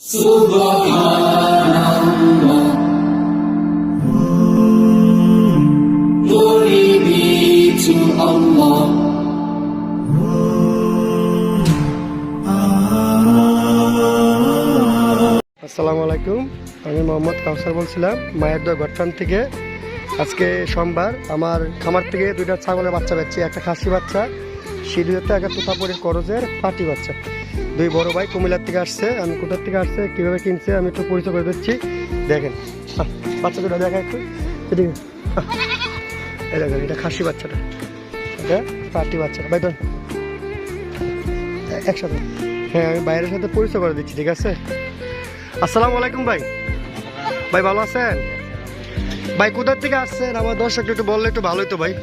Subhanallah, glory be to Allah. আসসালামু আলাইকুম, আমি মোহাম্মদ কাউসার বলছিলাম মায়ের দোয়া গঠন থেকে। আজকে সোমবার আমার খামার থেকে দুইটা ছাগলের বাচ্চা পাচ্ছি, একটা খাসি বাচ্চা শিডিউতে, একটা তোতাপুরের করজের পাটি বাচ্চা। দুই বড় ভাই কুমিল্লার থেকে আসছে। আমি কোথার থেকে আসছে, কীভাবে কিনছে আমি একটু পরিচয় করে দিচ্ছি। দেখেন বাচ্চা দুটো দেখা একটু এদিকে। এই দেখেন, এটা খাসি বাচ্চাটা, এটা পাটি বাচ্চাটা। ভাই ধর একসাথে। হ্যাঁ, আমি বাইরের সাথে পরিচয় করে দিচ্ছি, ঠিক আছে? আসসালামু আলাইকুম ভাই। ভাই ভালো আছেন? ভাই কোথার থেকে আসছেন আমার দর্শক একটু বললে একটু ভালোই তো। ভাই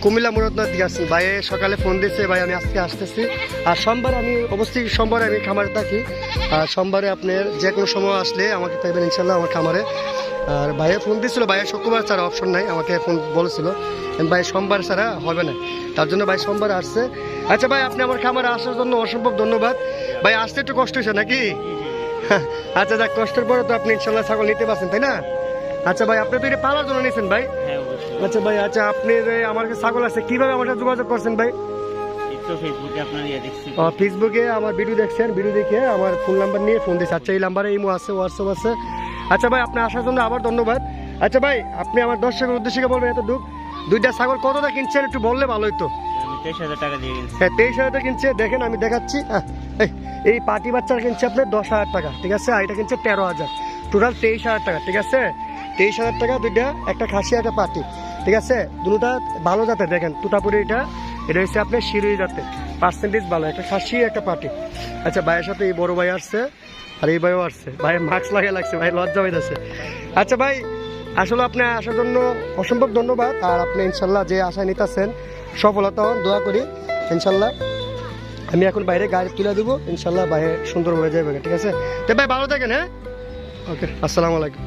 কুমিল্লা মুরাদনগর থেকে আসছেন। ভাই সকালে ফোন দিয়েছে, ভাই আমি আজকে আসতেছি। আর সোমবার আমি অবশ্যই সোমবারে আমি খামারে থাকি। আর সোমবারে আপনার যে কোনো সময় আসলে আমাকে পাইবেন ইনশাল্লাহ আমার খামারে। আর ভাইয়া ফোন দিয়েছিল, ভাইয়া শুক্রবার ছাড়া অপশন নাই, আমাকে ফোন বলেছিল ভাই সোমবার ছাড়া হবে না, তার জন্য ভাই সোমবার আসছে। আচ্ছা ভাই, আপনি আমার খামারে আসার জন্য অসম্ভব ধন্যবাদ। ভাই আসতে একটু কষ্ট হয়েছে নাকি? আচ্ছা যাক, কষ্টের পরে তো আপনি ইনশাল্লাহ ছাগল নিতে পারছেন, তাই না? আচ্ছা ভাই, আপনি তো এটা পালার জন্য নিয়েছেন ভাই? আচ্ছা ভাই, আচ্ছা আপনি আমার কাছে ছাগল আছে, কিভাবে আমার সাথে যোগাযোগ করছেন ভাই? ফেসবুকে আমার ভিডিও দেখছেন, ভিডিও দেখে আমার ফোন নাম্বার নিয়ে ফোন দিয়েছে। আচ্ছা এই নাম্বারে ইমো আছে, হোয়াটসঅ্যাপ আছে। আচ্ছা ভাই, আপনি আসার জন্য আবার ধন্যবাদ। আচ্ছা ভাই, আপনি আমার দর্শকের উদ্দেশ্যে বলবেন এত দুইটা ছাগল কতটা কিনছেন একটু বললে ভালো হতো। 23,000 টাকা দিয়ে কিনছি। হ্যাঁ 23,000 টাকা কিনছে। দেখেন আমি দেখাচ্ছি। এই পাটি বাচ্চার কিনছে আপনার 10,000 টাকা, ঠিক আছে? আর এটা কিনছে 13,000, টোটাল 23,000 টাকা, ঠিক আছে? 23,000 টাকা দুইটা, একটা খাসি একটা পাটি, ঠিক আছে? দুটোটা ভালো জাতের। দেখেন তোতাপুরি, এটা হচ্ছে আপনার শিরোই জাতের, পার্সেন্টেজ ভালো, একটা খাসি একটা পাটি। আচ্ছা ভাইয়ের সাথে এই বড় ভাই আসছে আর এই ভাইও আসছে। ভাই মাস্ক লাগিয়ে লাগছে, ভাই লজ্জা হইতেছে। আচ্ছা ভাই, আসলে আপনি আসার জন্য অসম্ভব ধন্যবাদ। আর আপনি ইনশাল্লাহ যে আশায় নিতেছেন সফলতা হন, দোয়া করি ইনশাল্লাহ। আমি এখন বাইরে গাড়ি তুলে দেবো, ইনশাল্লাহ বাইরে সুন্দর হয়ে যাবে, ঠিক আছে? তো ভাই ভালো থাকেন। হ্যাঁ, ওকে, আসসালামু আলাইকুম।